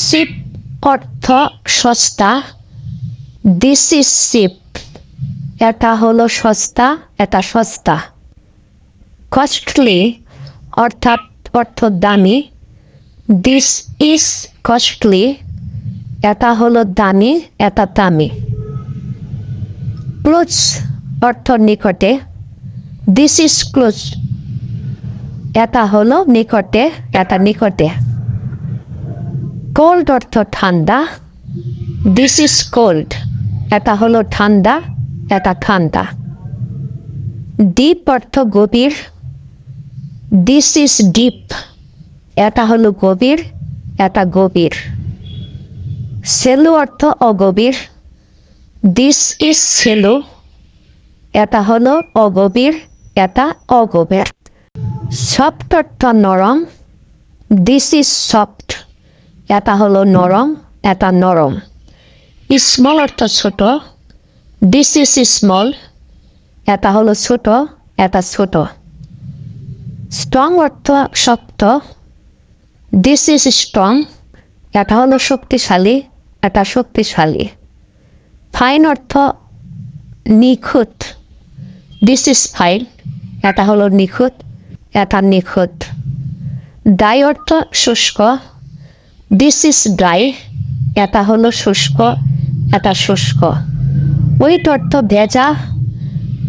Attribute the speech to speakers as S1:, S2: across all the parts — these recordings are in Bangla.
S1: চিপ অর্থ সস্তা। দিস ইজ চিপ, এটা হলো সস্তা, এটা সস্তা। কস্টলি অর্থাৎ অর্থ দামি। দিস ইজ কস্টলি, এটা হলো দামি, এটা দামি। ক্লোজ অর্থ নিকটে। দিস ইজ ক্লোজ, এটা হলো নিকটে, এটা নিকটে। কোল্ড অর্থ ঠান্ডা। দিস ইজ কোল্ড, এটা হলো ঠান্ডা, এটা ঠান্ডা। ডিপ অর্থ গভীর। দিস ইজ ডিপ, এটা হলো গভীর, এটা গভীর। সেলু অর্থ অগভীর। দিস ইজ সেলু, এটা হলো অগভীর, এটা অগভীর। সফট অর্থ নরম। দিস ইজ সফট, এটা হলো নরম, এটা নরম। স্মল অর্থ ছোট। দিস ইজ স্মল, এটা হলো ছোট, এটা ছোট। স্ট্রং অর্থ শক্ত। দিস ইজ স্ট্রং, এটা হলো শক্তিশালী, এটা শক্তিশালী। ফাইন অর্থ নিখুঁত। দিস ইজ ফাইন, এটা হলো নিখুঁত, এটা নিখুঁত। ড্রাই অর্থ শুষ্ক। দিস ইজ ড্রাই, এটা হলো শুষ্ক, এটা শুষ্ক। ওয়েট অর্থ ভেজা।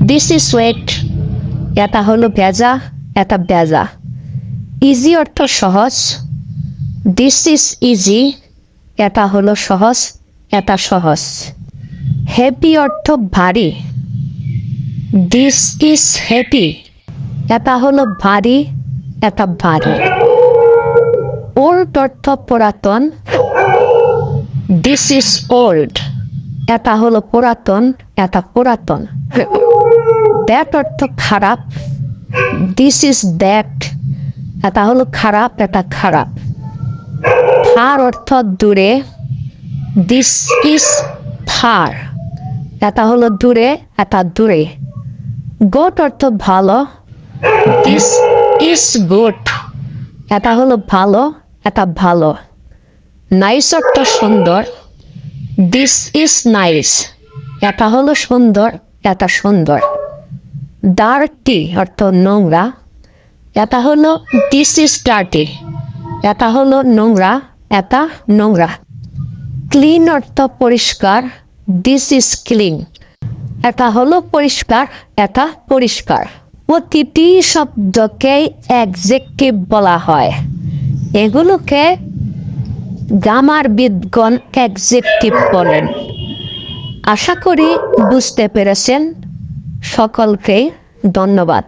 S1: দিস ইজ ওয়েট, এটা হলো ভেজা, এটা ভেজা। ইজি অর্থ সহজ। দিস ইজ ইজি, এটা হলো সহজ, এটা সহজ। হেভি অর্থ ভারী। দিস ইজ হেভি, এটা হলো ভারী, এটা ভারী। ওল্ড অর্থ পুরাতন। দিস ইজ ওল্ড, এটা হলো পুরাতন, এটা পুরাতন। ব্যাড অর্থ খারাপ। দিস ইজ ব্যাড, এটা হলো খারাপ, এটা খারাপ। ফার অর্থ দূরে। দিস ইজ ফার, এটা হলো দূরে, এটা দূরে। গুড অর্থ ভালো। দিস ইজ গুড, এটা হলো ভালো, এটা ভালো। নাইস অর্থ সুন্দর। দিস ইজ নাইস, এটা হলো সুন্দর, এটা সুন্দর। ডার্টি অর্থ নোংরা। এটা হলো দিস ইজ ডার্টি, এটা হলো নোংরা, এটা নোংরা। ক্লিন অর্থ পরিষ্কার। দিস ইজ ক্লিন, এটা হলো পরিষ্কার, এটা পরিষ্কার। প্রতিটি শব্দকে অ্যাডজেক্টিভ বলা হয়। এগুলোকে গ্রামারবিদগণ অ্যাডজেক্টিভ বলেন। আশা করি বুঝতে পেরেছেন। সকলকে ধন্যবাদ।